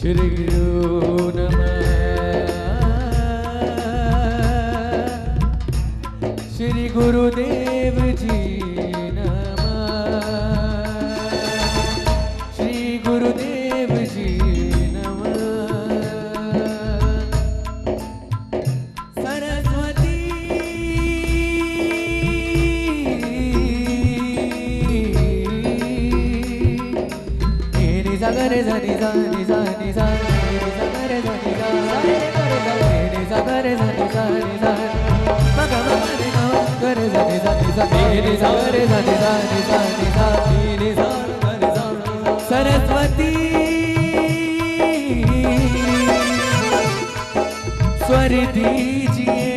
श्री गुरु नमः, श्री गुरुदेव जी नमः, श्री गुरुदेव जी नमः। सरस्वती सागरे जानी जानी जानी जानी सागरे जानी जानी सागरे जानी जानी जानी मगा मगा करे जानी जानी जानी सागरे जानी जानी जानी जानी सागरे जानी। सरस्वती स्वर दीजिए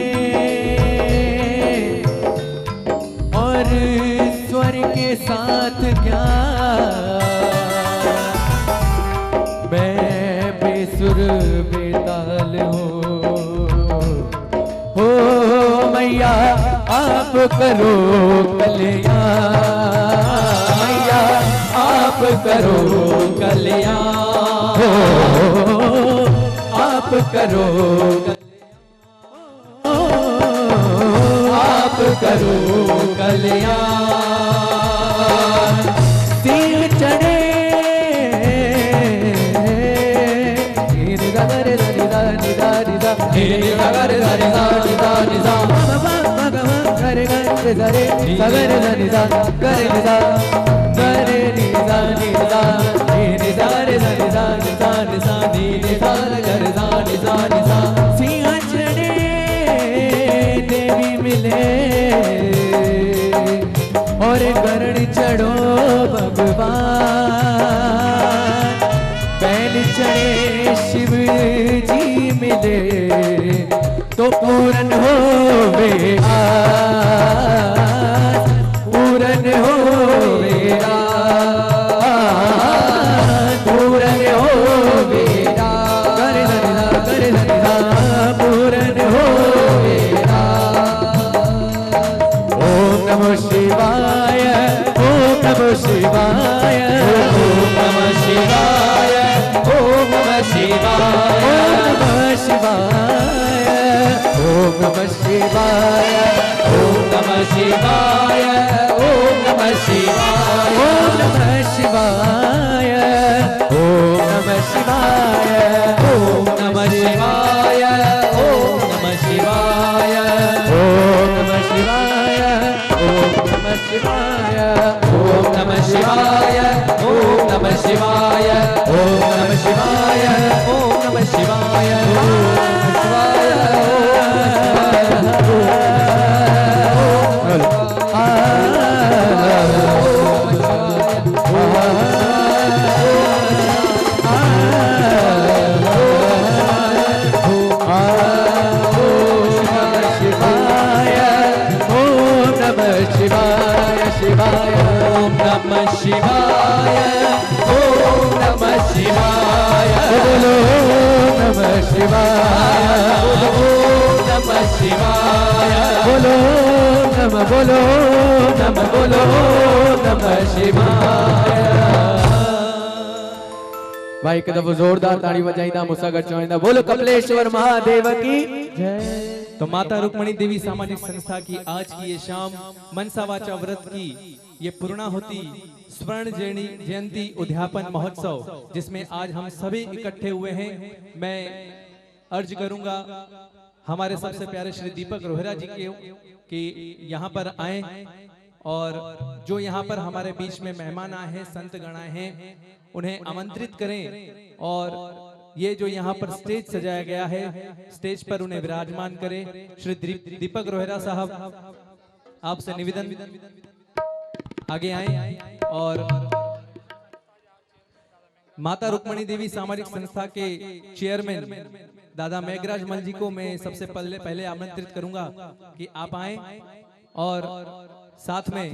और स्वर के साथ क्या मैं बेसुर बेताल हो मैया आप करो कल्याण, मैया आप करो कल्याण, आप करो आप करो कल्याण। सिंह चढ़े देवी मिले और गरुड़ चढ़ो भगवान, पहले चढ़े शिव जी मिले तो पूरन हो मेरा, पूरन हो मेरा, पूरन हो मेरा, करे धनिधा पूरन हो मेरा। ओम नमः शिवाय, ओम नमः शिवाय, ओम नमः शिवाय, ओम नमः शिवाय, ओम नमः शिवाय, ओम नमः शिवाय, ओम नमः शिवाय, ओम नमः शिवाय, ओम नमः शिवाय, ओम नमः शिवाय, ओम नमः शिवाय, ओम नमः शिवाय, ओम नमः शिवाय, ओम नमः शिवाय, ओम नमः शिवाय, ओम नमः शिवाय, ओम नमः शिवाय, ओम नमः शिवाय, शिवाय, ओम नमः शिवाय, ओम नमः शिवाय, बोलो नमः शिवाय, ओम नमः शिवाय, बोलो नमः, बोलो नमः, बोलो नमः शिवाय। भाई एक दफो जोरदार ताड़ी बजाइंदा मूंसां गॾु चवंदा बोलो कपिलेश्वर महादेव की जय। तो माता रुक्मणी देवी सामाजिक संस्था की आज की ये शाम मनसा वाचा व्रत की ये पूर्णाहुति स्वर्ण जयंती उद्यापन महोत्सव, जिसमें आज हम सभी इकट्ठे हुए हैं। मैं अर्ज करूंगा हमारे सबसे प्यारे श्री दीपक रोहिरा जी के कि यहाँ पर आए और जो यहाँ पर हमारे बीच में मेहमान आए हैं, संत गण आए हैं, उन्हें आमंत्रित करें और ये जो यहाँ पर स्टेज सजाया गया है, स्टेज पर उन्हें विराजमान करें। श्री दीपक रोहिरा साहब, आपसे निवेदन आगे आए और माता रुक्मणी देवी सामाजिक संस्था के चेयरमैन दादा मेघराज मल जी को मैं सबसे पहले आमंत्रित करूंगा कि आप आए और साथ में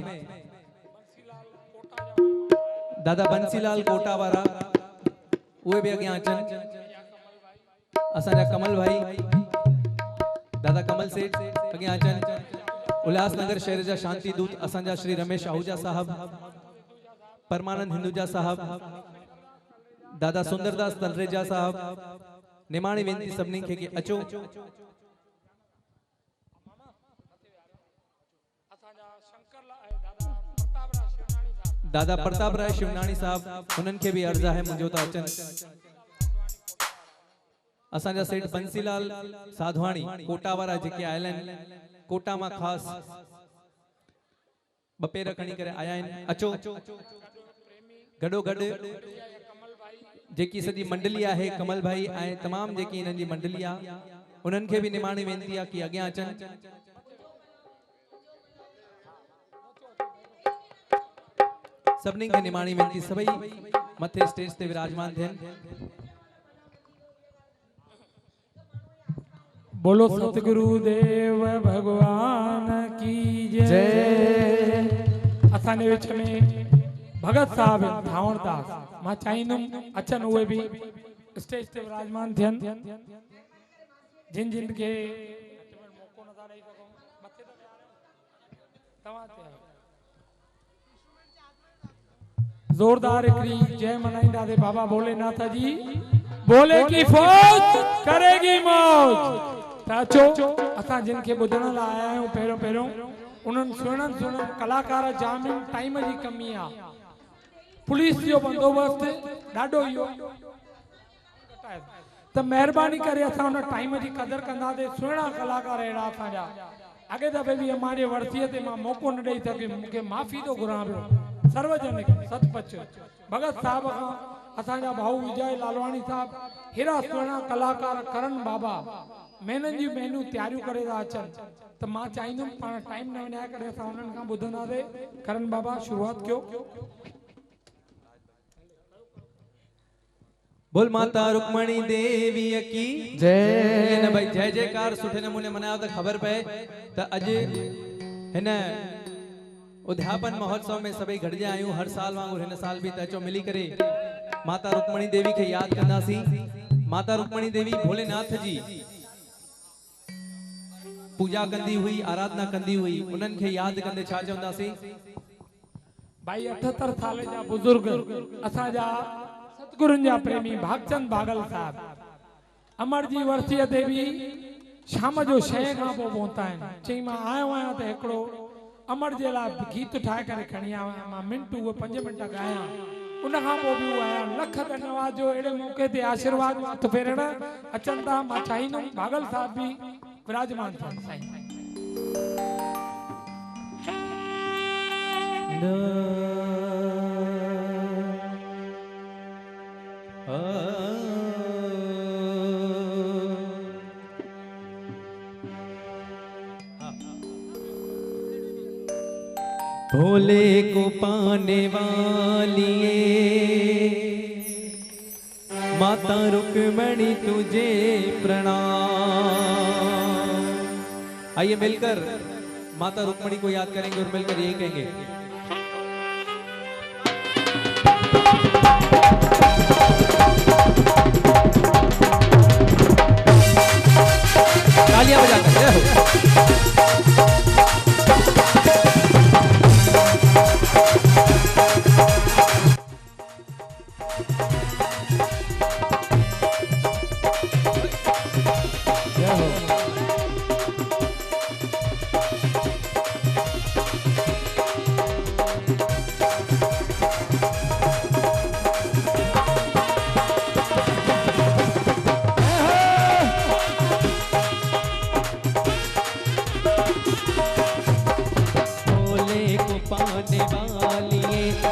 दादा बंसीलाल कोटावारा उहे भी अगे अचन, असांजा कमल भाई दादा कमल सेठ अगे अचन, उल्हासनगर शहर जा शांति दूत असांजा श्री रमेश आहूजा साहब, परमानंद हिंदुजा साहब, दादा सुंदरदास तलरेजा साहब निमाणी वेनती सभिनी खे कि अचो। दादा प्रताप राय शिवनाणी साहब उन्हनि खे भी अर्ज है मुंहिंजो था अचन। असांजा सेठ बंसीलाल साधवाणी कोटा वारा जेके आयल आहिनि, कोटा मां खास बपेर खणी करे आया आहिनि। अचो गडो गड जेकी सॼी मंडली आहे कमल भाई ऐं तमाम जेकी इन्हनि जी मंडली आहे उन्हनि खे भी निमाणी वेनती आहे कि अॻियां अचनि। सभिनी खे निमाणी वेनती सभई मथे स्टेज ते विराजमान थियनि। बोलो सतगुरु देव भगवान की जय। असांजे विच में भगत साहब धावणदास मां चाहींदुमि अचनि, उहे भी स्टेज ते विराजमान थियनि। जिन जिन खे मौक़ो नथा ॾेई सघूं तव्हां ते जोरदार हिकिड़ी जय मनाईंदासीं बाबा भोलेनाथ जी। बोले की फौज करेगी मौज। अचो असां जिन खे ॿुधण लाइ आया आहियूं पहिरियों पहिरियों उन्हनि सुहिणनि कलाकार जाम टाइम जी कमी आहे। पुलिस जो बंदोबस्त ॾाढो इहो त महिरबानी करे असां उन टाइम जी क़दर कंदासीं। सुहिणा कलाकार अहिड़ा असांजा। अॻे दफ़े बि मां वर्सीअ ते मां मौक़ो न ॾेई सघियुमि, मूंखे माफ़ी थो घुरां पियो। सार्वजनिक सचपच भगत साहब खां असांजा भाऊ विजय लालवाणी साहब हेड़ा सुहिणा कलाकार करण बाबा महिननि जी महिनूं तैयारियूं करे था अचनि। त मां चाहींदुमि पाण टाइम न विञाए करे असां उन्हनि खां ॿुधंदासीं। करण बाबा शुरूआत कयो। बोल माता रुक्मणी देवी की जय। न भाई जय जयकार सुठे नमूने मनायो त ख़बर पए त अॼु हिन उद्यापन महोत्सव में सभई गॾिजा आहियूं। हर साल वांगुरु हिन साल भी त अचो मिली करे माता रुक्मणी देवी खे याद कंदासीं। माता रुक्मणी देवी भोलेनाथ जी पूजा कंदी हुई, आराधना कंदी हुई। उन्हनि खे याद कंदे छा चवंदासीं? भाई 78 साल जा बुजुर्ग असांजा सतगुरुनि जा प्रेमी भागचंद भागल साहब अमर जी वर्सीअ ते भी शाम जो 6 खां पोइ पहुता आहिनि। चई मां आयो आहियां त हिकिड़ो अमर जे लाइ गीत ठाहे करे खणी आया। मां मिंट उहे 5 मिंट ॻायां, उन खां पोइ बि आया। लख धन्यवाद जो अहिड़े मौक़े ते आशीर्वाद हथ फेरण अचनि था। मां चाहींदुमि भागल साहब भी विराजमान थियनि। साईं भोले को पाने वाली माता रुक्मणी तुझे प्रणाम। आइए मिलकर माता रुक्मणी को याद करेंगे और मिलकर यही कहेंगे। तालियां बजाकर जय हो।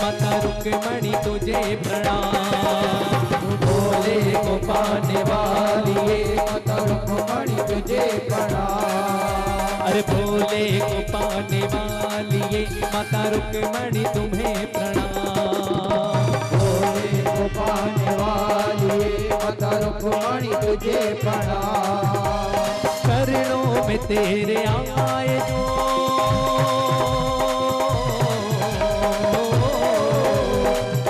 माता रुक्मणी तुझे प्रणाम। भोले को पाने वाली माता रुक्मणी तुझे प्रणाम। अरे भोले को पाने वाली माता रुक्मणी तुम्हें प्रणाम। भोले को पाने वाली माता रुक्मणी तुझे प्रणाम। चरणों में तेरे आए जो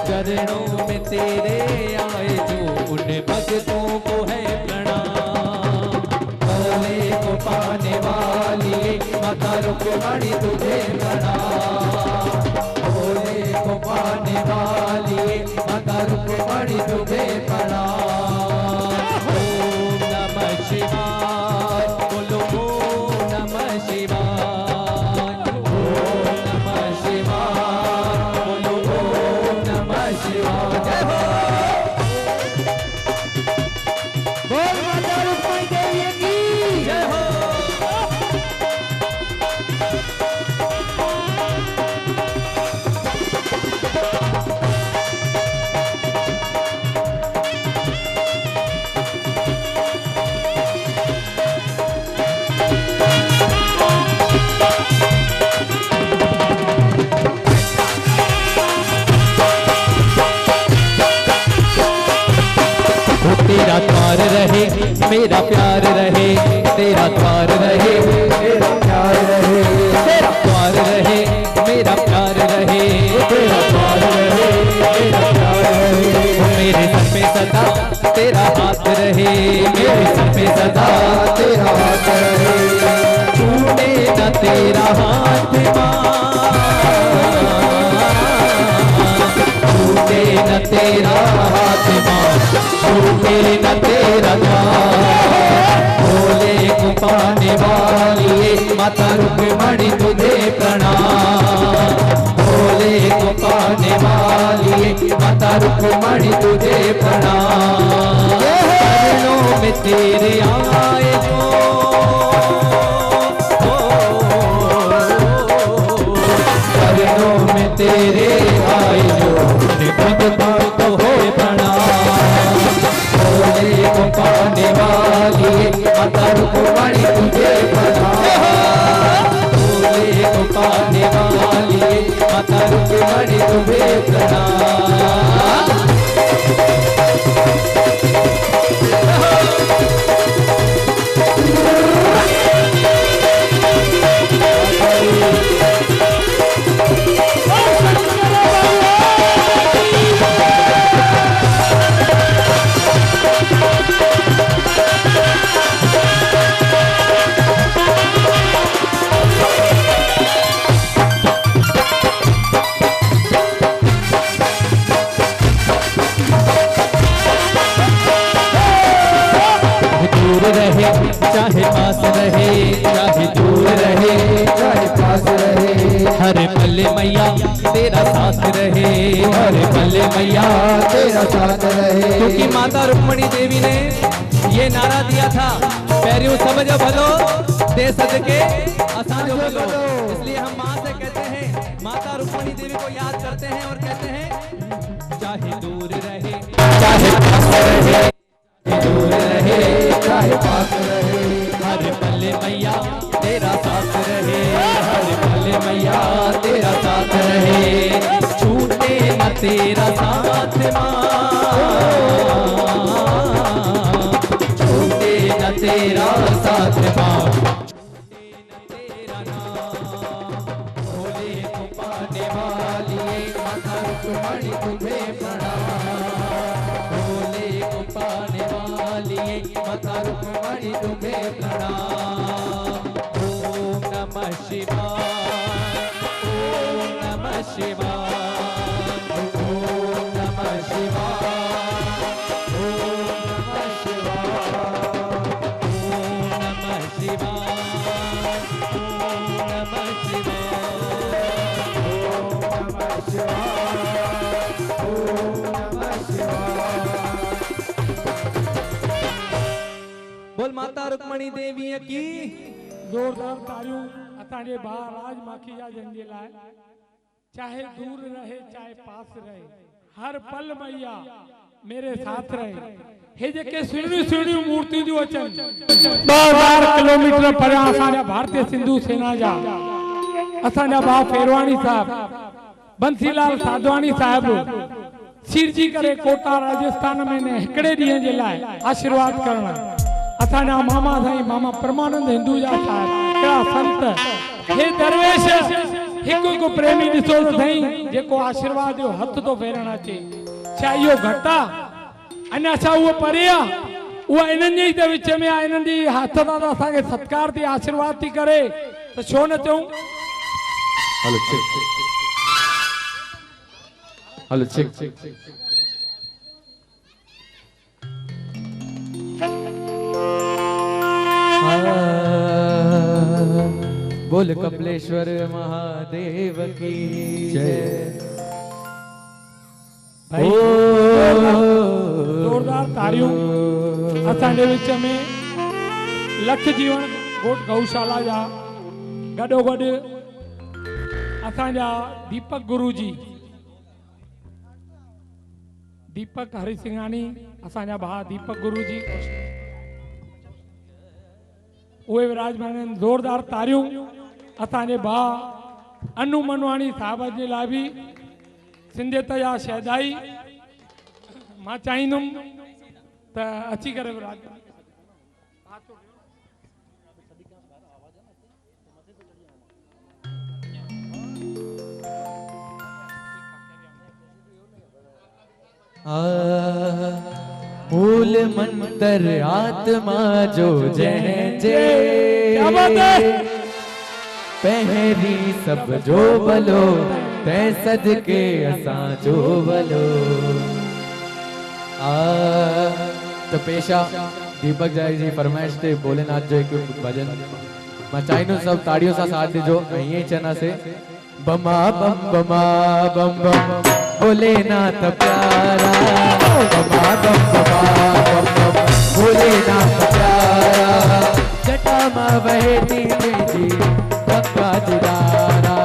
चरणों में तेरे आए जो उन भक्तों को है प्रणाम। भोले को पाने वाली माता रुक्मणी तुझे प्रणाम। भोले को पाने वाली माता रुक्मणी तुझे तेरा द्वार रहे मेरा प्यार रहे, तेरा द्वार रहे मेरा प्यार रहे, तेरा द्वार रहे मेरा प्यार रहे, तेरा द्वार रहे मेरा प्यार रहे। मेरे सर पे सदा तेरा हाथ रहे, मेरे सर पे सदा तेरा हाथ रहे, छूटे न तेरा हाथ छूटे न तेरा हाथ छूटे न तेरा भोले को पाने वाली माता रुक्मणी तुझे प्रणाम, भोले को पाने वाली माता रुक्मणी तुझे प्रणाम। चरणों में तेरे आए चरणों में तेरे आए तो हो प्रणाम, भोले को पाने वाली माता रुक्मणी तुझे प्रणाम, भोले को पाने वाली माता रुक्मणी तुझे प्रणाम। चाहे पास रहे चाहे दूर रहे, चाहे पास रहे, हर पल मैया तेरा साथ रहे, हर पल मैया तेरा साथ रहे। क्योंकि माता रुक्मणी देवी ने ये नारा दिया था, पैरियों सब जो भलो दे सदके असा जो भलो, इसलिए हम माँ से कहते हैं, माता रुक्मणी देवी को याद करते हैं और कहते हैं चाहे दूर रहे चाहे पास रहे, दूर रहे चाहे पास रहे, हर पल मैया तेरा साथ रहे, हर पल मैया तेरा साथ रहे, छूटे न तेरा साथ छूटे न तेरा साथ छूटे न तेरा नाम, भोले को पाने वाली माता रुक्मणी तुझे प्रणाम, भोले को पाने वाली माता रुक्मणी तुझे प्रणाम। ओम नमः शिवाय, ओम नमः शिवाय, ओम नमः शिवाय, ओम नमः शिवाय, ओम नमः शिवाय, ओम नमः शिवाय, ओम नमः शिवाय, ओम नमः शिवाय। बोल माता रुक्मणी देवी की जोरदार तालियूं असांजे भाउ राज माखीजा जन जे लाइ। चाहे दूर रहे चाहे पास रहे, हर पल मैया मेरे साथ रहे। हे जेके सुहिणियूं सुहिणियूं मूर्तियूं जो अचनि 2000 किलोमीटर परियां असांजा भारतीय सिंधु सेना जा असांजा भाउ फेरवाणी साहब, बंसीलाल साधवानी साहब सिरजी करे कोटा राजस्थान में ने हिकड़े ॾींहं जे लाइ आशीर्वाद करण असांजा मामा साईं मामा परमानंद हिंदुजा साहब कहिड़ा संत। हे दरवेश हिकु हिकु प्रेमी ॾिसो साईं जेको आशीर्वाद जो हथ तो फेरण अचे, छा इहो घटि आहे? अञा छा उहो परे आहे? उहा इन्हनि जे विच में आहे, इन्हनि जी हथ सां त असांखे सत्कार थी आशीर्वाद थी करे, त छो न चऊं? हलो चेक बोल कपिलेश्वर महादेव की जय। जोरदार तारियूं असांजे विच में लख जीवन गोट गौशाला जा गॾोगॾु असांजा दीपक गुरुजी, दीपक हरिसिंघानी असांजा भाउ दीपक गुरुजी उहे विराजमान आहिनि। ज़ोरदार तारियूं असांजे भाउ अनु मनवाणी साहब जे लाइ बि सिंधियत जा शहदाई। मां चाहींदुमि तो अच्छी करे राज मूल मंत्र आत्मा जो जय जय क्या बात है? पहरी सब जो बलो तै सदके असां जो बलो। तो पेशा दीपक जाई जी फरमाइश थे भोलेनाथ जो एक भजन मां चाहींदो सब ताड़ियों सां साथ ॾिजो ऐं ईअं चना से बमा बम बम बम भोलेनाथ प्यारा बमा बम बम भोलेनाथ प्यारा जटा मां बहती तुझी गंगा जिदारा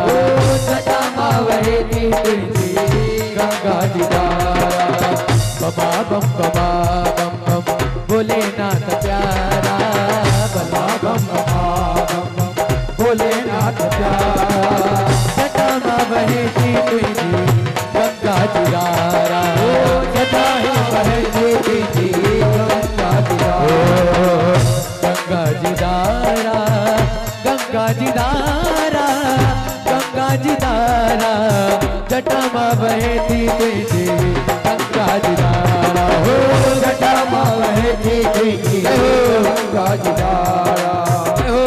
जटा मां बहती तुझी गंगा जिदारा बमा बम बम भोलेनाथ प्यारा बमा बम बम भोलेनाथ प्यारा जटा मां बहती तुझी गंगा जिदारा जटा ही बहती तुझी गंगा जिदारा गंगा जिदारा गंगा जिदारा गंगा जिदारा जटा मां बहती तुझी गंगा जिदारा हो जटा मां बहती तुझी गंगा जिदारा हो।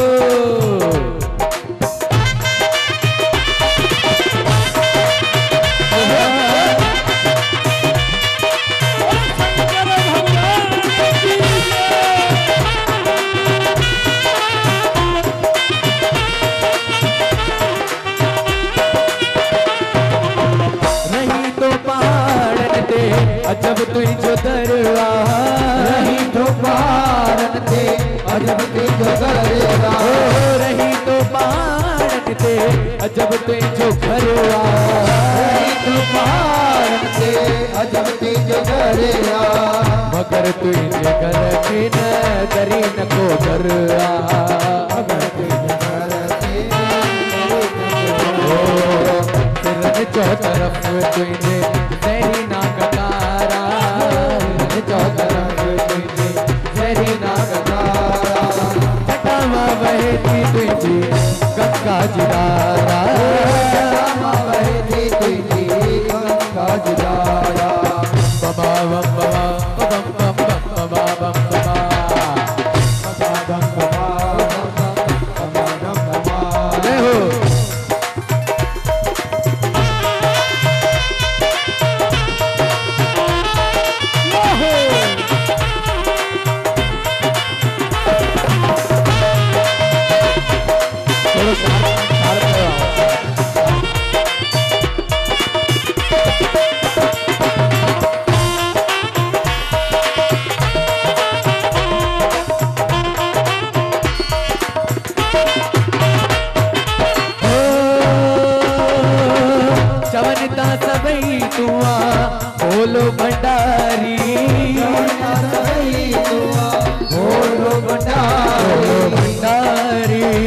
अजब तुझो दरबार रही तो पारन थे अजब तुझो दरबार रही तो पारन थे अजब तुझो घरवार रही तो पारन थे अजब तुझो घरवार मगर तुझे घर के न दरी न को दरआ मगर तुझे घर के न चौ तरफ तुझे तेरी ना कतारा चौ तरफ तुझे तेरी ना कतारा जटा मां बहती तुझी गंगा जिदारा जटा मां बहती तुझी गंगा जिदारा बबा बम बबा बम बम बबा बम बबा बबा बम बबा बम बबा ले हो चवनता सबई तुआ बोलो भंडारी बोलो भंडारी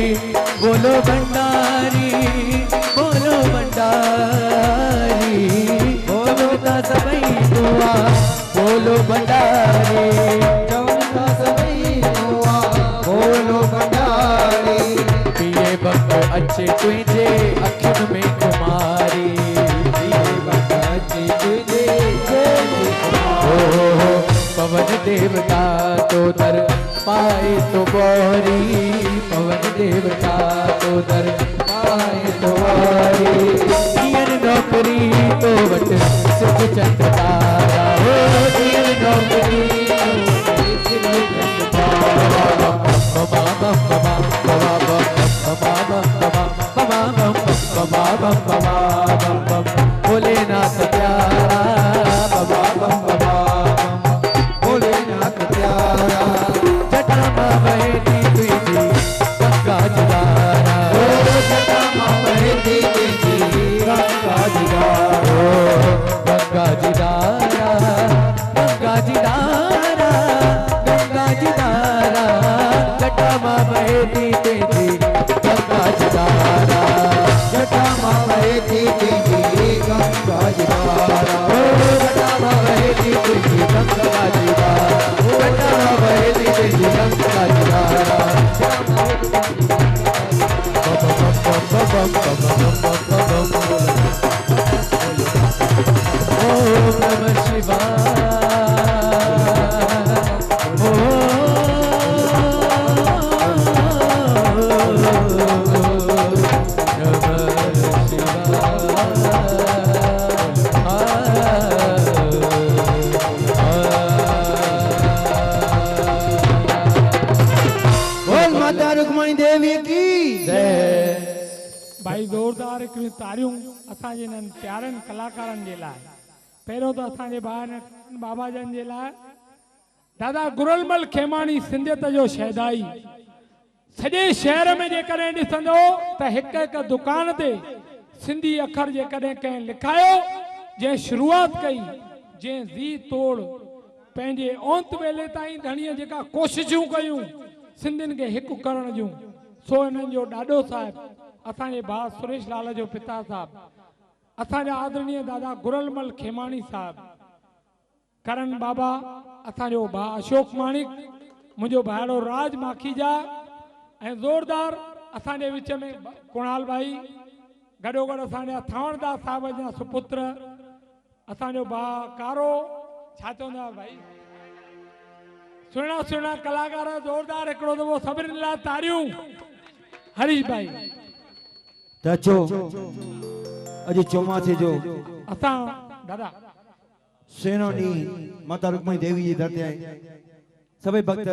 बोलो भंडारी बोलो भंडारी चवनता सबई तुआ बोलो भंडारी चवनता सबई तुआ बोलो भंडारी पिए बंदो अच्छे तुझे अखिन में कुमारी पवन देवता तो दर पाए तो गौरी पवन देवता तो दर पाए तो गौरी दियर नौकरी तो बट सुख चंद्र तारा हो दियर नौकरी सुख चंद्र तारा बबा बम बबा बबा बम बबा बम बबा बम बबा बम बम भोलेनाथ प्यारा बबा बम बबा भोलेनाथ प्यारा जटा मां बहती तुझी गंगा जिदारा जटा मां बहती तुझी गंगा जिदारा गंगा जिदारा ज़ोरदार हिकिड़ियूं तारियूं असांजे इन्हनि प्यारनि कलाकारनि जे लाइ। पहिरियों त असांजे बाबा जन जे लाइ दादा गुरलमल खेमाणी सिंधियत जो शहदाई। सॼे शहर में जेकॾहिं ॾिसंदो त हिक हिक दुकान ते सिंधी अखर जेकॾहिं कंहिं लिखायो, जंहिं शुरूआत कई, जंहिं ज़ी तोड़ पंहिंजे औंत वेले ताईं धणीअ जेका कोशिशूं कयूं सिंधियुनि खे हिकु करण जूं, सो हिननि जो ॾाढो साहिब असांजे भाउ सुरेश लाल जो पिता साहब, असांजा आदरणीय दादा गुरलमल खेमाणी साहब, करण बाबा, असांजो भाउ अशोक माणिक, मुंहिंजो भाइड़ो राज माखीजा, ऐं ज़ोरदार असांजे विच में कुणाल भाई, गॾोगॾु असांजा थावणदास साहब जा सुपुत्र, असांजो भाउ कारो, छा चवंदा भाई, सुहिणा सुहिणा कलाकार, ज़ोरदार हिकिड़ो दफ़ो सभिनी लाइ तारियूं। हरीश भाई अचो अॼु चौमासे जो असां दादा सुहिणो ॾींहुं माता रुक्मणी देवी जी दर ते आहे। सभई भक्त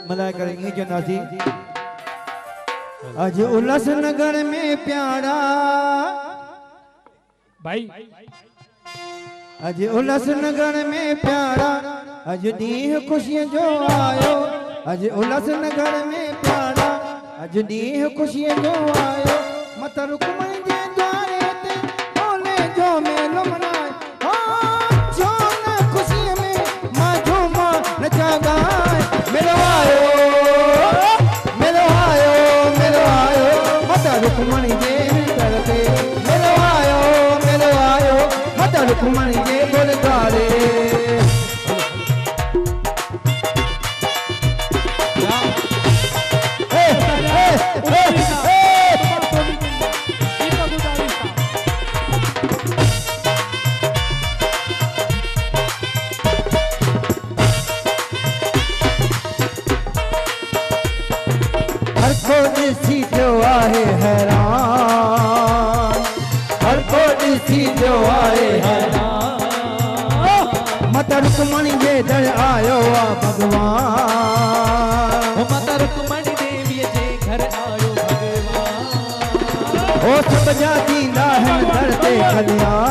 मल्हाए करे ईअं चवंदासीं, अॼु उल्हासनगर में प्यारा भाई, अॼु उल्हासनगर में प्यारा, अॼु ॾींहुं ख़ुशीअ जो आयो, अॼु उल्हासनगर में प्यारा, अॼु ॾींहुं ख़ुशीअ जो आयो, माता रुक्मणी जे द्वारे ते भोले जो मेलो मनाए, जो न ख़ुशीअ में मां झूमा नचा ॻाए, मेलो आयो, मेलो आयो, मेलो आयो, माता रुक्मणी जे दर ते, मेलो आयो, मेलो आयो, माता रुक्मणी जे गुरुद्वारे। हर को ॾिसी जो आहे हैरान, हर को ॾिसी जो आहे हैरान, माता रुक्मणी जे दर आयो आ भगवान, माता रुक्मणी देवी जे घर आयो भगवान, ओ सब जा दींदा है दर ते कल्याण,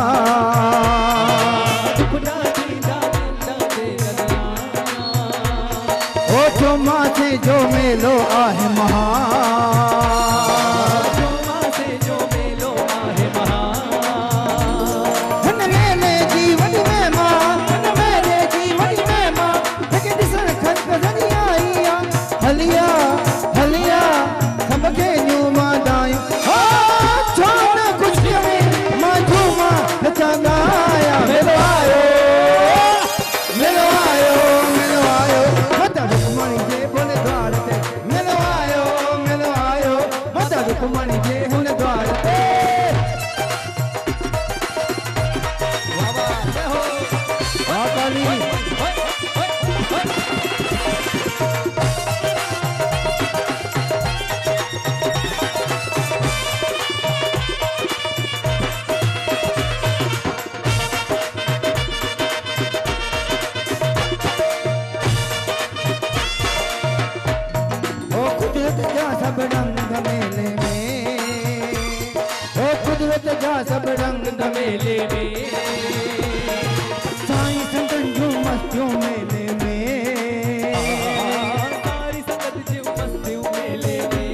ओ चौमासे जो मेलो आहे महान, चौमासे जो मेलो आहे महान, हिन मेले जी वॾी महिमा, हिन मेले जी वॾी महिमा, जेके ॾिसण ख़र्च सॼी आई आ, हलिया हलिया सभ खे झूमा दायूं, छो न ख़ुशीअ में मां झूमा नचा ॻाया, मेलो आयो, मेलो आयो, मेलो आयो, माता रुक्मणी जे गुरुद्वार ते, मेलो आयो, मेलो आयो, माता रुक्मणी जे हुन द्वार ते। वाह काली, ओ कुदरत जा सब रंग मेले में, ओ कुदरत जा सब रंग मेले में, साईं संतन जूं मस्तियों मेले में, सारी संगत जी मस्तियों मेले में,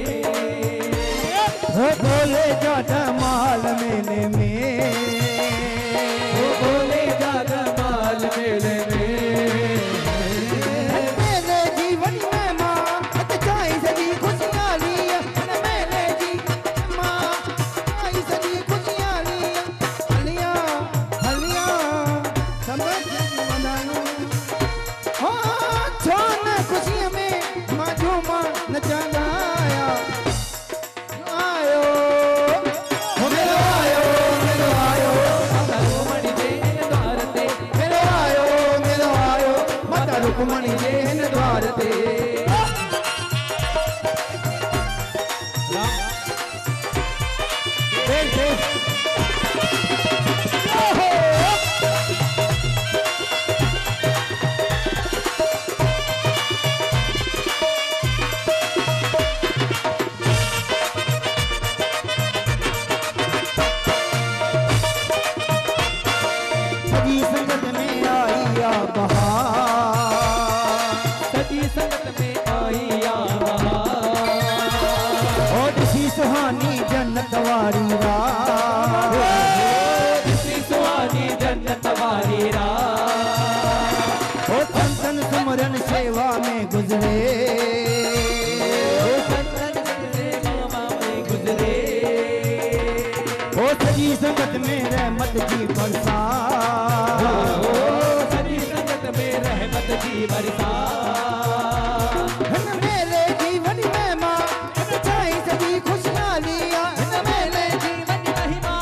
ओ भोले जा धमाल मेले में, ओ भोले जा धमाल मेले में, मेले जी वॾी महिमा, हिते चाई सॼी ख़ुशियाली, हिन मेले जी मां चाई सॼी ख़ुशियाली, हलिया हलिया सभ मनायूं, हो छो न ख़ुशीअ में मां झूमा नचा ॻाया, आयो, हो मेलो आयो, मेलो आयो, माता रुक्मणी जे द्वार ते, मेलो आयो, मेलो आयो, माता रुक्मणी जे हिन द्वार ते। बरसा हिन मेले जीवन महिमा छाई सभी खुशहालियां हिन मेले जीवन महिमा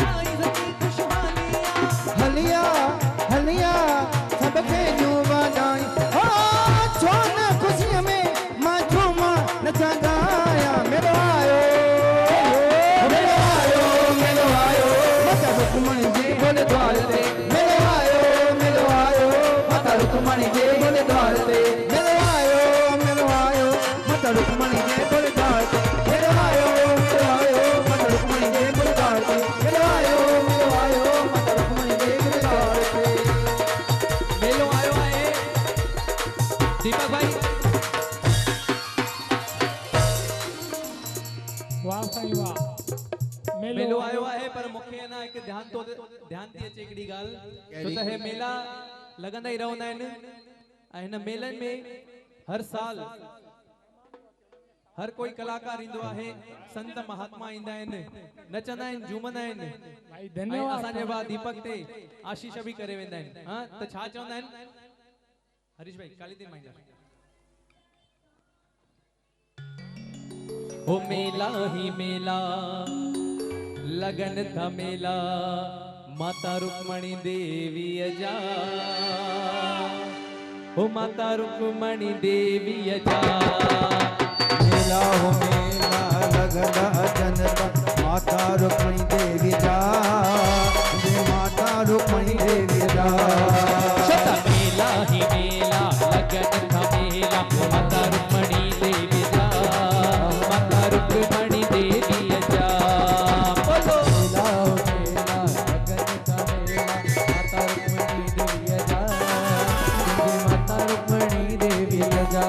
छाई सभी खुशहालियां हलिया हलिया सबके जुवा जाई हो छोन खुशियों में मां झूमा नचा गाया मेरो आयो माता रुक्मणी जी बोले द्वार ते मेरो आयो माता रुक्मणी जी बोले द्वार ते मेरो आयो माता रुक्मणी जी बोले द्वार ते मेरो आयो माता रुक्मणी जी बोले द्वार ते मेरो आयो माता रुक्मणी जी बोले द्वार ते मेलो आयो है दीपक भाई वाह साईं वाह मेलो आयो है पर मूंखे ना एक ध्यान थी अचे हिकिड़ी ॻाल्हि छो त हे मेला लॻंदा ई रहंदा आहिनि ऐं हिन मेलनि में हर साल हर कोई कलाकार ईंदो आहे संत महात्मा ईंदा आहिनि नचंदा आहिनि झूमंदा आहिनि भाई ऐं धन्यवाद असांजे भाउ दीपक ते आशीष बि करे वेंदा आहिनि हा त छा चवंदा आहिनि हरीश भाई काली तीन माईंदा ओ मेला ही मेला लगन था मेला माता रुक्मणी देवी जा ओ माता रुक्मणी देवी जा मेला हो मेला लगना जनता माता रुक्मणी देवी जा जय माता रुक्मणी देवी जा सदा मेला ही मेला लगन था मेला माता रुक्मणी देवी जा माता रुक्मणी देवी जा बोलो मेला हो मेला लगन का मेला माता रुक्मणी देवी जा माता रुक्मणी देवी जा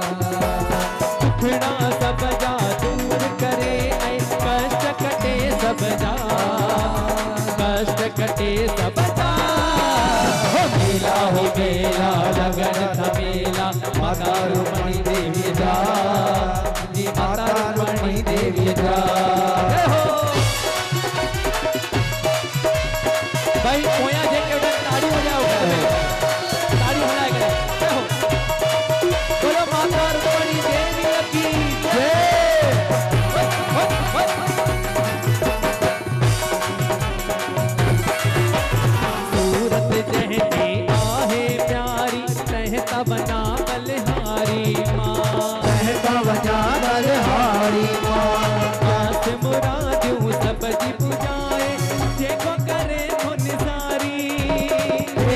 दुखड़ा सब जा दूर करे ऐ कष्ट कटे सब जा कष्ट कटे सब जा हो मेला लगन था मेला माता रुक्मणी देवी जा जी माता रुक्मणी देवी जा जय हो भाई कोया जे के ताड़ी बजाओ ताड़ी बजाए करे जय हो बोलो माता रुक्मणी देवी की जय सूरत जहती आहे प्यारी कहता बना बलिहारी माँ कहता बजा बलिहारी माँ आस मुरादियों सब जी पुजाए जेको करे धुन सारी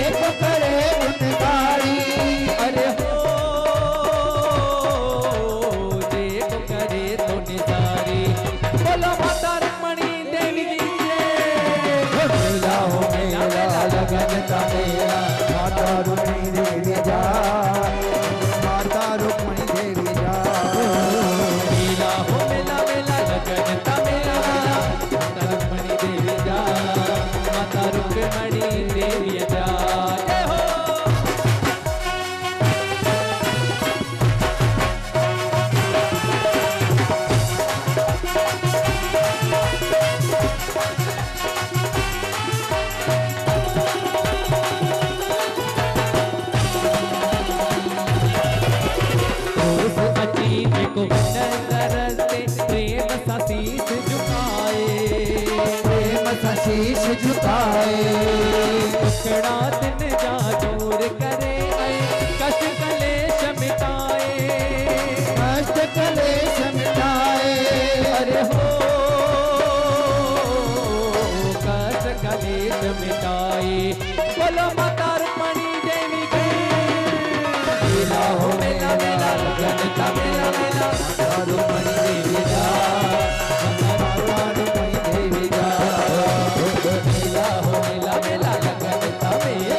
एक करे उनकारी अरे हो जेको करे धुन सारी बोलो माता रुक्मणी देवी की जय मेला हो मेला लगन का मेला माता रुक्मणी देवी जा माता रुक्मणी देवी जा मेला हो मेला मेला लगन था मेला माता रुक्मणी देवी जा माता रुक्मणी देवी जा जय हो को नजर से प्रेम सा शीश झुकाए प्रेम सा शीश झुकाए टुकड़ा दिन जा दूर करे ऐ कष्ट कलेश मिटाए कष्ट कलेश मिटाए अरे हो कष्ट कलेश मिटाए बोलो माता रुक्मणी देवी की मेला हो मेला मेला लगन का मेला मेला माता रुक्मणी देवी जा माता रुक्मणी देवी जा मेला हो मेला मेला लगन का मेला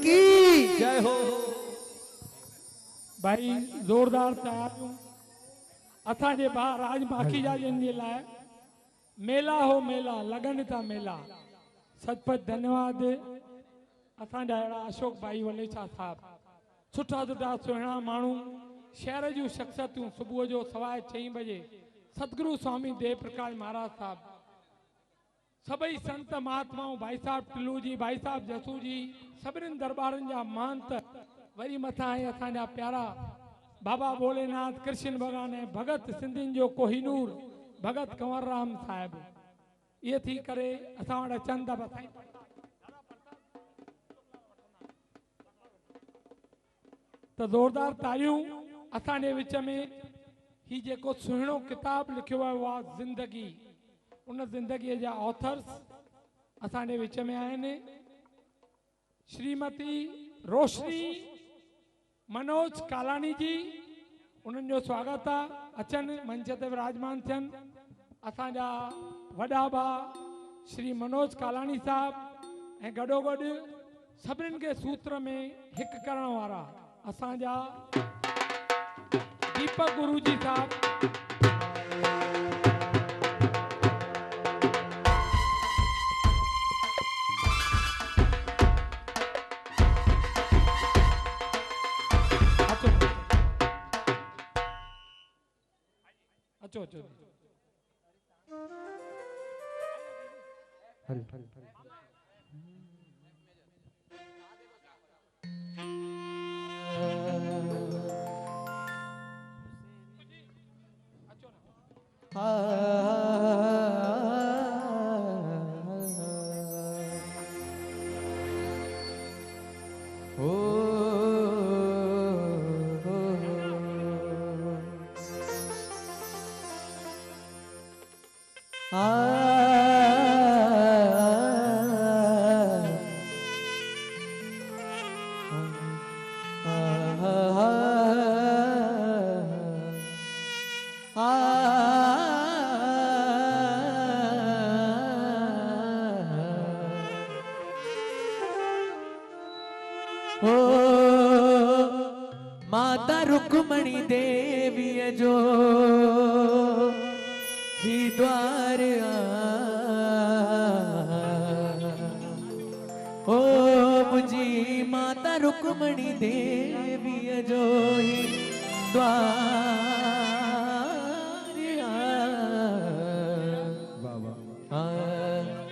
की जय हो। भाई जोरदार तैयारियूं असांजे ॿार राज माखीजा जन जे लाइ मेला हो मेला लगन था मेला सचपच धन्यवाद असांजा अहिड़ा अशोक भाई वलेछा साहब सुठा सुठा सुहिणा माण्हू शहर जूं शख़्सियतूं सुबुह जो 6:15 बजे सतगुरु स्वामी देव प्रकाश महाराज साहब सभई संत महात्माओं भाई साहब टिल्लू जी भाई साहब जसू जी सभिनीनि दरबारनि जा महंत वरी मथा आहे असांजा प्यारा बाबा भोलेनाथ कृष्ण भगवान ऐं भगत सिंधियुनि जो कोहिनूर भगत कंवर राम साहिब ये थी करे असां वटि अचनि था बसाई त ज़ोरदार तालियूं असांजे विच में ही जेको सुहिणो किताब लिखियो वियो आहे ज़िंदगी उन ज़िंदगीअ जा ऑथर्स असांजे विच में आहिनि श्रीमती रोशनी मनोज कालानी जी उन्हनि जो स्वागत आहे अचनि मंच ते विराजमान थियनि असांजा वॾा भाउ श्री मनोज कालानी साहब ऐं गॾोगॾु सभिनीनि खे सूत्र में हिकु करण वारा असांजा दीपक गुरु जी साहब अचो अचो माता रुक्मणी देवी जो ही द्वार ओ मुझी माता रुक्मणी देवी जो ही द्वार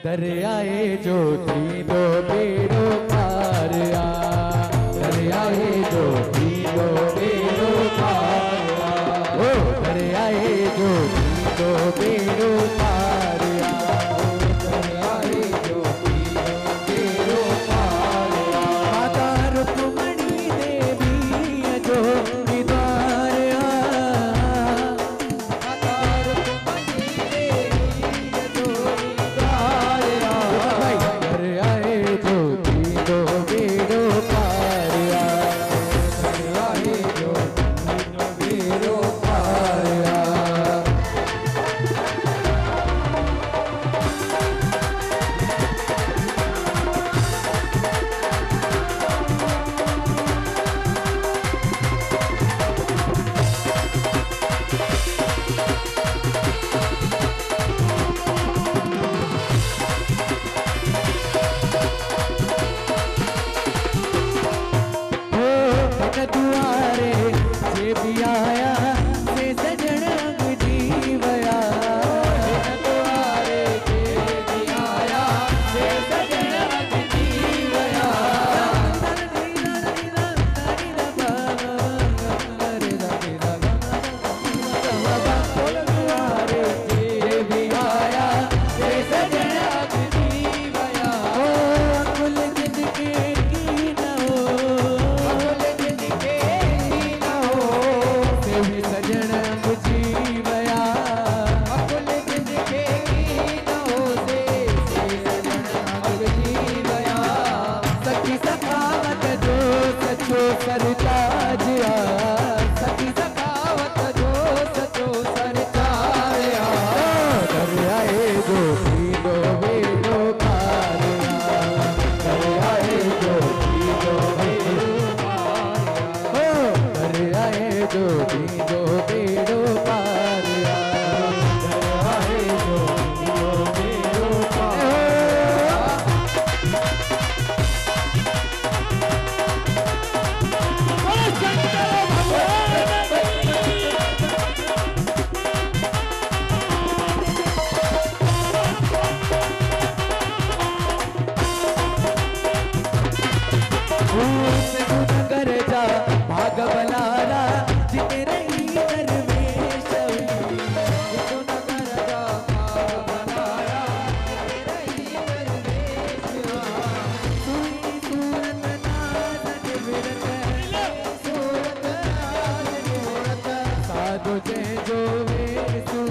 दरियाए जो थी दो बेड़ो पार दरियाए जो थी दो बेड़ो पार ओ दरियाए जो थी दो बेड़ो पार दरियाए जो थी दो बेड़ो पार माता रुक्मणी देवी जो द्वार माता रुक्मणी देवी जो द्वार दरियाए जो थी दो बेड़ो पार दरियाए जो थी दो बेड़ो पार साधु जंहिंजो वेसो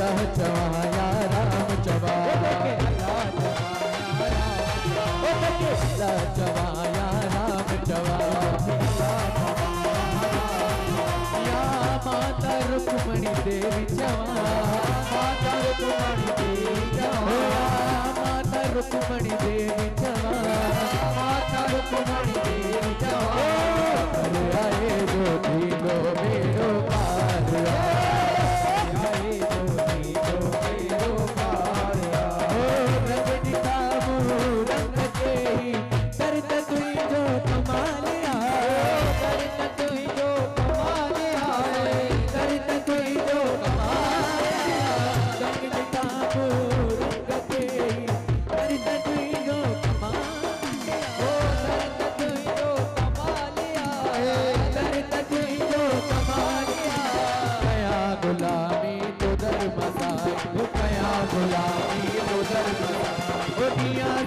अल्लाह चवाया राम चवा अल्लाह चवाया राम चवा या माता रुक्मणी देवी चवा माता रुक्मणी देवी चवा माता रुक्मणी देवी चवा माता रुक्मणी देवी चवा अरे आए जो दीनो मेरो पार आए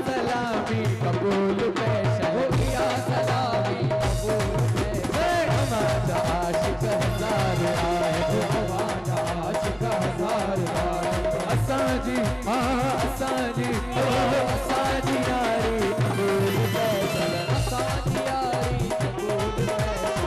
सलामी कबूल पैसा सलामी हमारा आशिक हजार आए हमारा आशिक हजार आए असाजी असाजी असाजी यारी कबूल पैसा असाजी यारी कबूल पैसा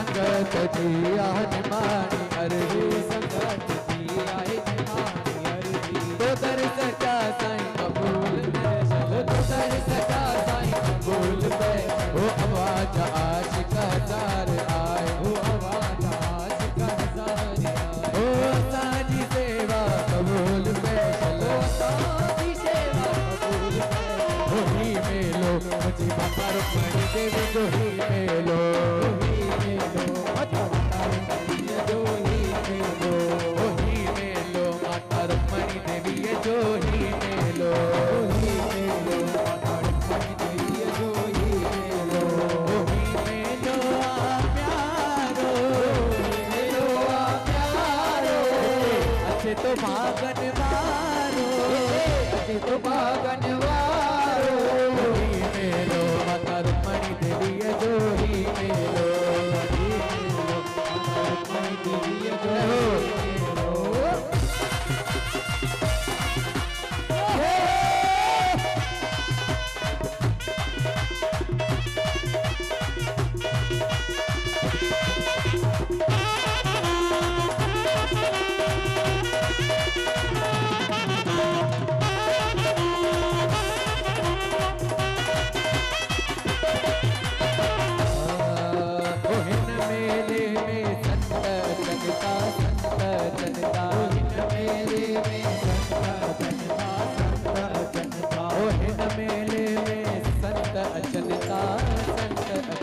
संगत जी आए मानी अरजी संगत जी आए मानी अरजी तो दर सका साईं कबूल चलो तो दर सका साईं कबूल पे वो आवाज आशिक हजार आए वो आवाज आशिक हजार आए ओ साजी सेवा कबूल पे चलो साजी सेवा कबूल पे ओ ही मेलो मुझे बाबा रुक्मणी देवी जो ही मेलो तो भागन वारो तो भागन वारो ही मेलो माता रुक्मणी देवी जो ही मेलो माता रुक्मणी देवी जो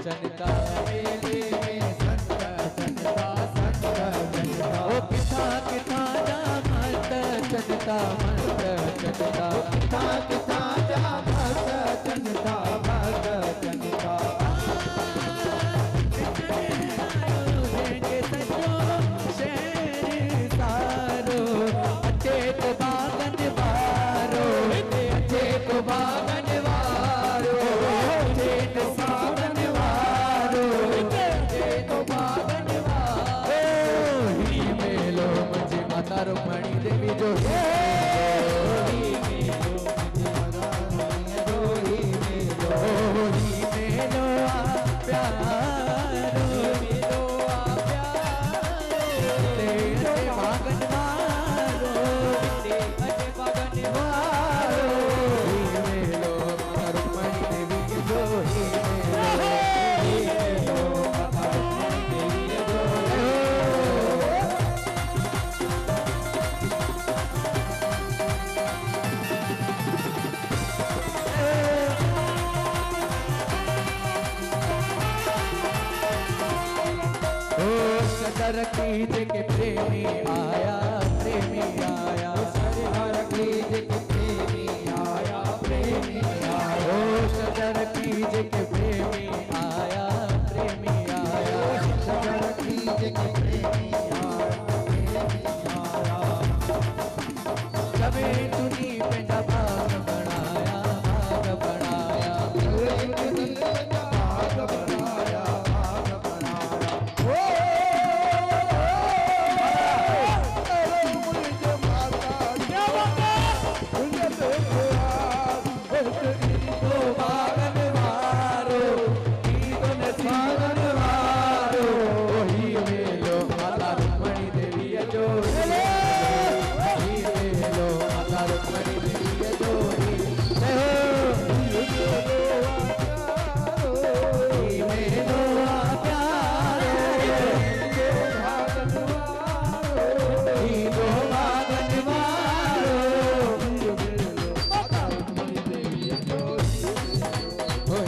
जनता मेले में संत जनता ओ किथा किथा जा मत जनता मत जनता किथा किथा जा भक्त जनता भक्त जनता के सजो शहर सारो अच्छे तो बागन वारो अच्छे तो बागन वारो अच्छे तो बागन वारो अच्छे तो बागन वारो ही मेलो मुझे माता रुक्मणी देवी जो ही मेलो प्यारो मेलो बागन वारो अच्छे बागन वारो ही मेलो माता रुक्मणी देवी जो ही मेलो माता रुक्मणी देवी जो सदर कीज के प्रेमी आया सदर कीज के प्रेमी आया प्रेमी आया ओ सदर कीज के प्रेमी आया सदर कीज के प्रेमी आया प्रेमी आया जबे तुनी पेंडा भाग बनाया भाग बनाया भाग बनाया भाग बनाया तो बागन वारो तो बागन वारो ही मेलो माता रुक्मणी देवी जो ही मेलो माता रुक्मणी देवी जो ही मेलो प्यारो ही तो बागन वारो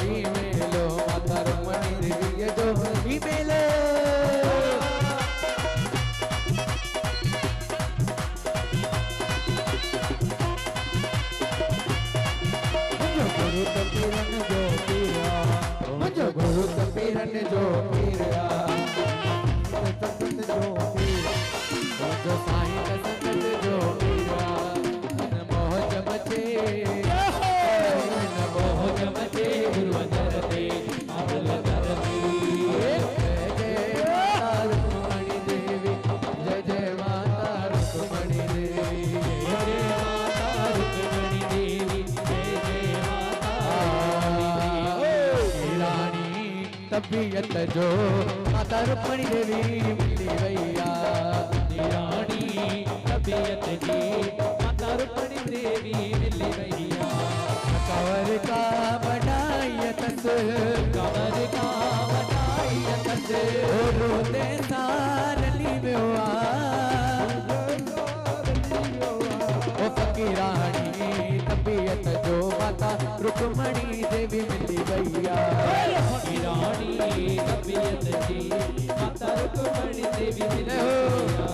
ही मेलो माता रुक्मणी देवी जो ही मेलो गुरु कपीरन जो पीरा संत जो पीरा जो साईं का संगत जो पीरा मन मोह जमचे गुरु जरते अमल करती जय जय माता रुक्मणी देवी जय जय माता रुक्मणी देवी जय जय माता रुक्मणी देवी जय जय माता रानी तबीयत जो माता रुक्मणी देवी मिली भैया रानी तबीयत जी माता रुक्मणी देवी मिली भैया कंवर का बनाई तस कंवर का बनाई तस रोते सारली में हुआ ओ फकीरानी तबीयत जो माता रुक्मणी देवी मिली भैया फकीरानी तबीयत जी माता रुक्मणी देवी मिली भैया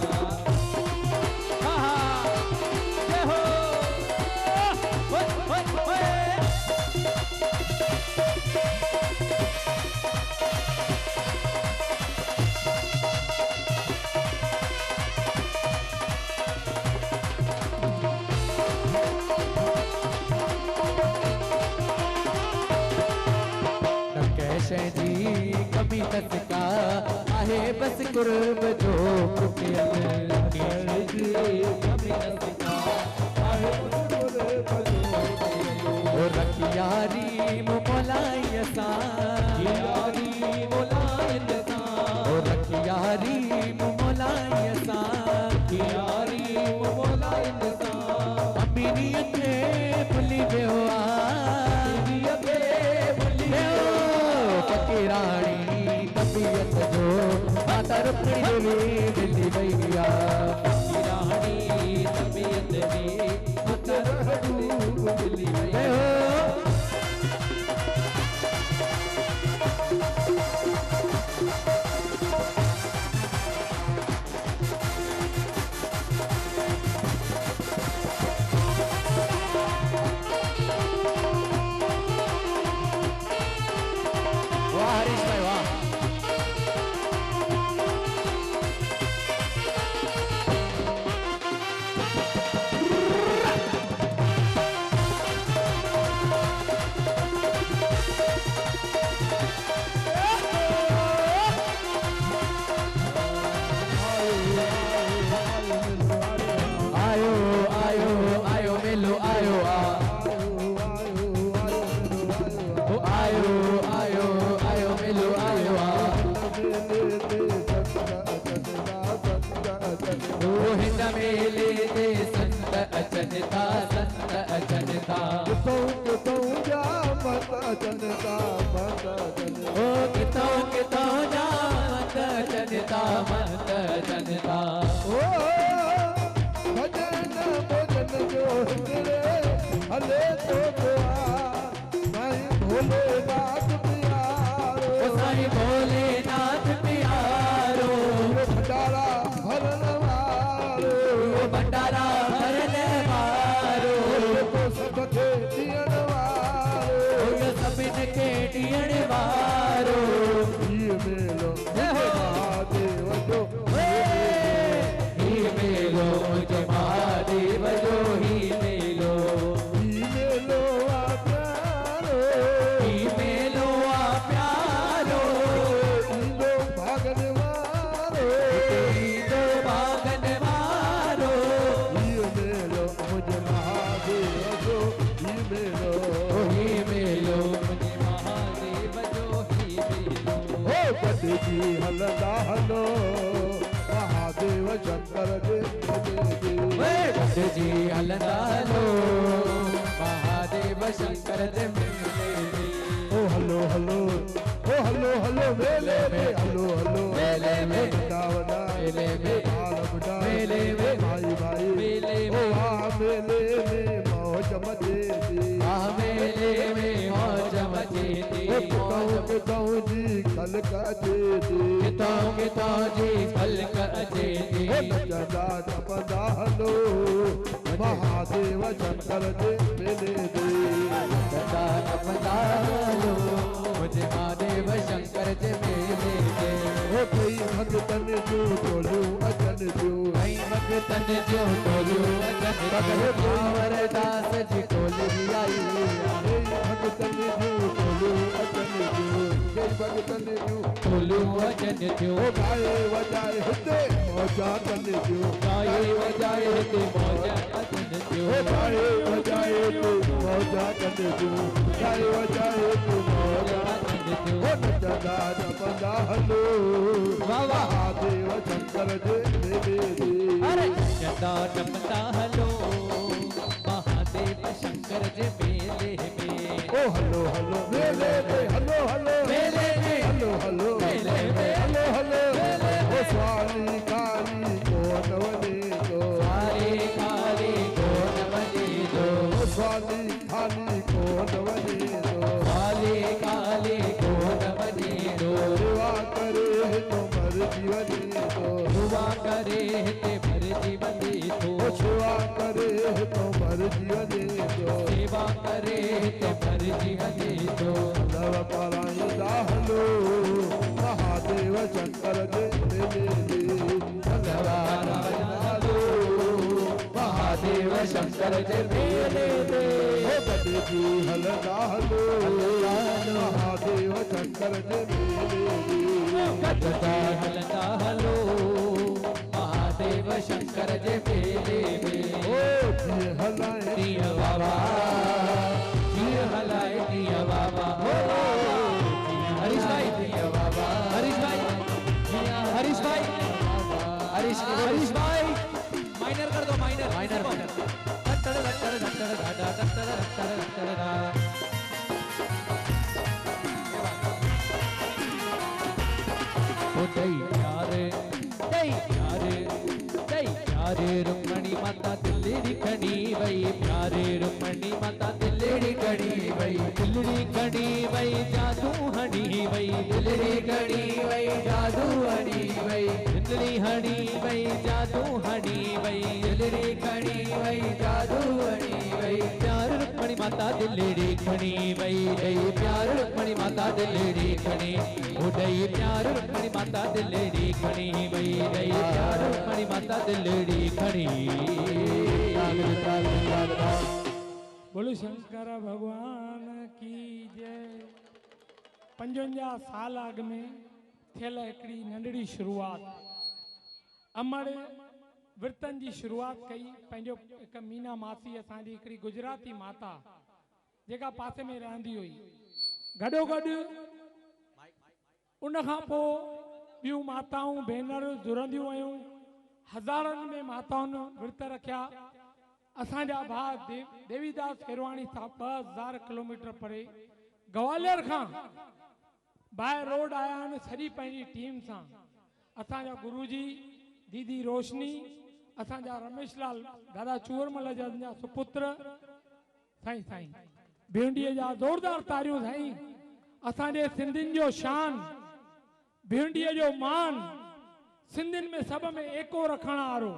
कैसे जी कभी तक का आहे बस कुर्ब जो कुटियल कभी तक का आहे ओ रखियारी मोलाई सा यारी मोलाई सा ओ रखियारी मोलाई सा यारी मोलाई सा अमीनी के भूली बेवा फकीरानी तबीयत जो माता रुक्मणी देवी मिली भैया फकीरानी तबीयत जी माता रुक्मणी मिली भैया हिन मेले ते संत अचनि था संत अचनि था कितों जा मत अचनि था मत अचनि ओ कितों जा मत अचनि था मत अचनि था ओ भजन भजन जो हिकिड़े हले तो साईं भोलेनाथ प्यारो साईं भोलेनाथ प्यारो भंडारा भरण वारो भंडारा भरण वारो तो सबके ॾियण वारो सभिन खे ॾियण वारो हीअ मेलो महादेव जो ही मेलो मुझे महादेव जो ही मेलो आ प्यारो ही मेलो आ प्यारो ईंदो भागन वारो ईंदो भागन वारो हीअ मेलो मुझे महादेव जो ही मेलो ही मेलो मुझे महादेव जो ही मेलो हो गॾिजी हलंदा हलो महादेव शंकर जे गॾ जी हलंदा हलो महादेव शंकर जे मेले ओ हलो हलो ओ हलो हलो मेले में हलो हलो मेले में वृंदावना मेले में बाल बुढ़ा मेले में भाई भाई मेले ओ आ मेले में मौज मचे थी आ मेले में मौज मचे थी कितों जी खलक अचे थी कितों जी खलक अचे थी नचंदा टपंदा हलो महादेव शंकर जे मेले दे सदा टपंदा हलो मुझे महादेव शंकर जे मेले दे ओ कई भगतन जो टोलियूं अचनि थियूं कई भगतन जो टोलियूं अचनि कांवरदास जी टोली आई कई भगतन जो टोलियूं अचनि थियूं कई भगतन जूं टोलियूं अचनि थियूं ओ गाए वॼाए हिते मौजा कनि थियूं गाए वॼाए हिते मौज अचनि थियूं ओ गाए वॼाए हिते मौजा कनि थियूं गाए वॼाए हिते मौजा अचनि थियूं ओ नचंदा टपंदा हलो महादेव शंकर जे मेले दे अरे चंदा टपंदा हलो महादेव शंकर जे मेले में ओ हलो हलो मेले में हलो हलो मेले में हलो हलो मेले में हलो हलो ओ स्वामी काली कोन वने तो काली काली कोन वने दो ओ स्वामी काली कोन वने तो काली काली कोन वने दो सेवा करे तो मर जीवने तो दुआ करे ते भर जीवन तो ओ सेवा करे तो मर जीवने तो सेवा करे ते भर जीवन तो नव पाराई दाहलो महादेव शंकर जे मेले दे भगवान हलो महादेव शंकर जे मेले दे ओ गॾिजी हलंदा हलो महादेव शंकर जे मेले दे गदा हलंदा हलो महादेव शंकर जे मेले में ओ जीअं हलाए दिया बाबा जीअं हलाए दिया बाबा हरीश भाई दिया बाबा हरीश भाई हरीश भाई हरीश भाई माइनर कर दो माइनर माइनर प्यारे रुक्मणी माता दिल्ली खड़ी वई प्यारे रुक्मणी माता दिल्ली खड़ी वई जादू हणी वई दिल्ली खड़ी वई जादू हणी वई दिल्ली हणी वई जादू हणी वई दिल्ली खड़ी वई जादू हणी वई प्यार रुक्मणी माता दिल्ली खड़ी वई प्यार रुक्मणी माता दिल्ली खड़ी उडई प्यार रुक्मणी माता दिल्ली खड़ी वई प्यार रुक्मणी माता दिल्ली खड़ी बोलो शंकर भगवान की जय। 55 साल अॻ में थियल हिकिड़ी नंढड़ी शुरूआत अमर विर्तन जी शुरूआत कई पंहिंजो हिकु मीना मासी असांजी हिकिड़ी गुजराती माता जेका पासे में रहंदी हुई गॾो गॾु उन खां पोइ ॿियूं माताऊं भेनर जुड़ंदियूं आहियूं। हज़ारनि में माताउनि विर्त रखिया। असांजा भाउ देवीदास खेरवाणी साहब 2000 किलोमीटर परे ग्वालियर खां बाय रोड आया आहिनि सॼी पंहिंजी टीम सां। असांजा गुरुजी दीदी रोशनी, असांजा रमेश लाल दादा चूरमल जा सुपुत्र साईं साईं भिंडीअ जा ज़ोरदार तारियूं साईं। असांजे सिंधियुनि जो शान, भिंडीअ जो मान, सिंधियुनि में सभ में एको रखण वारो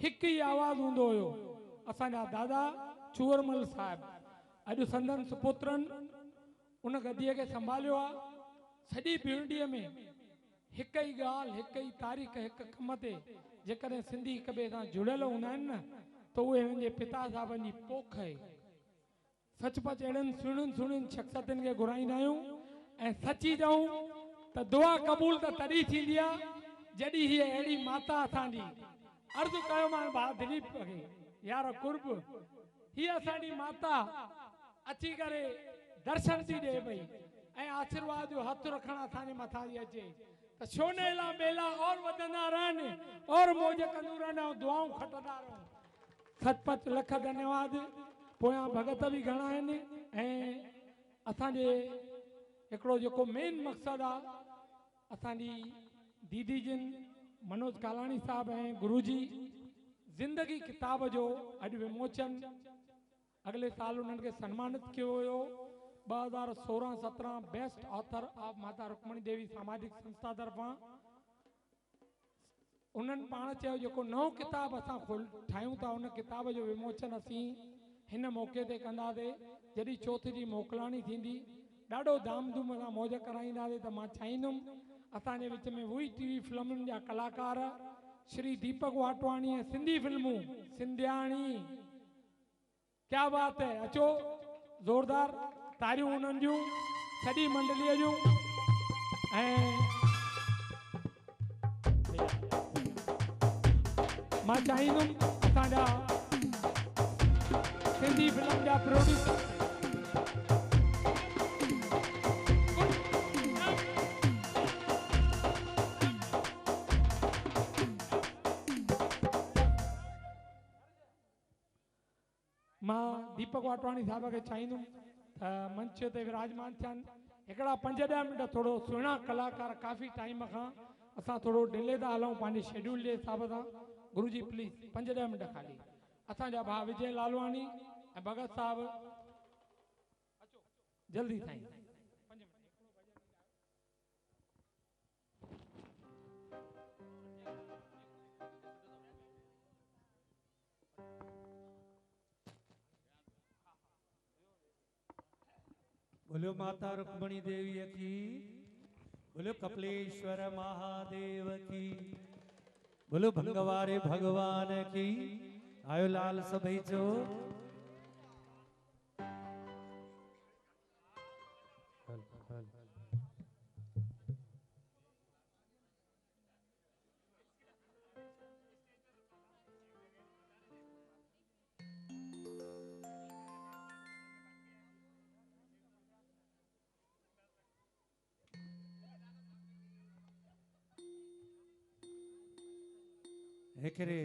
हिकु ई आवाज़ हूंदो हुयो, असांजा दादा चूरमल साहिब। अॼु संदन सुपुत्रनि उन गद्दीअ खे संभालियो आहे। सॼी भिंडीअ में हिकु ई ॻाल्हि, हिकु ई तारीख़, हिकु कम ते जेकॾहिं सिंधी हिक ॿिए सां जुड़ियल हूंदा आहिनि न, त उहे हिननि जे पिता साहिबनि जी पोख आहे। सचपच अहिड़नि सुहिणियुनि सुहिणियुनि शख़्सियतुनि खे घुराईंदा आहियूं। ऐं सची चऊं त दुआ क़बूल त तॾहिं थींदी आहे जॾहिं हीअ अहिड़ी माता असांजी अर्ज़ु कयो मां भाउ दिलीप खे, यार कुर्ब हीअ असांजी माता अची करे दर्शन थी ॾे पई ऐं आशीर्वाद जो हथ रखण असांजे मथां थी अचे त सोनेला मेला और वधंदा रहनि और मौज कंदू रहनि ऐं दुआऊं खटंदा रहूं। सचपच लख धन्यवाद। पोयां भगत बि घणा आहिनि ऐं असांजे हिकिड़ो जेको मेन मक़सदु आहे, असांजी दीदी जिन मनोज कालाणी साहब ऐं गुरुजी ज़िंदगी किताब जो अॼु विमोचन, अगले साल उन्हनि खे सन्मानित कियो हुयो 2016-17 बेस्ट ऑथर ऑफ माता रुक्मणी देवी सामाजिक संस्था तरफां। उन्हनि पाण चयो जेको नओं किताब असां ठाहियूं था उन किताब जो विमोचन असीं हिन मौके ते कंदासीं जॾहिं चौथ जी मोकलाणी थींदी। ॾाढो धाम धूम सां मौज कराईंदासीं। त मां चाहींदुमि असांजे विच में वही टीवी फिल्मुनि जा कलाकार श्री दीपक वाटवाणी ऐं सिंधी फिल्मूं सिंधियाणी, क्या बात है, अचो ज़ोरदार तारियूं उन्हनि जूं सॼी मंडलीअ जूं। ऐं मां चाहींदुमि असांजा सिंधी फिल्म जा प्रोड्यूसर मां दीपक वाटवाणी साहब खे चाहींदुमि त मंच ते विराजमान थियनि। हिकिड़ा 5-10 मिंट थोरो सुहिणा कलाकार, काफ़ी टाइम खां असां थोरो डिले था हलूं पंहिंजे शेड्यूल जे हिसाब सां। गुरुजी प्लीज़ 5-10 मिंट खाली। असांजा भाउ विजय लालवानी ऐं भगत साहब जल्दी साईं। बोलो माता रुक्मणी देवी की, बोलो कपिलेश्वर महादेव की, बोलो भंगवारे भगवान की। आयो लाल सभई जो एकरे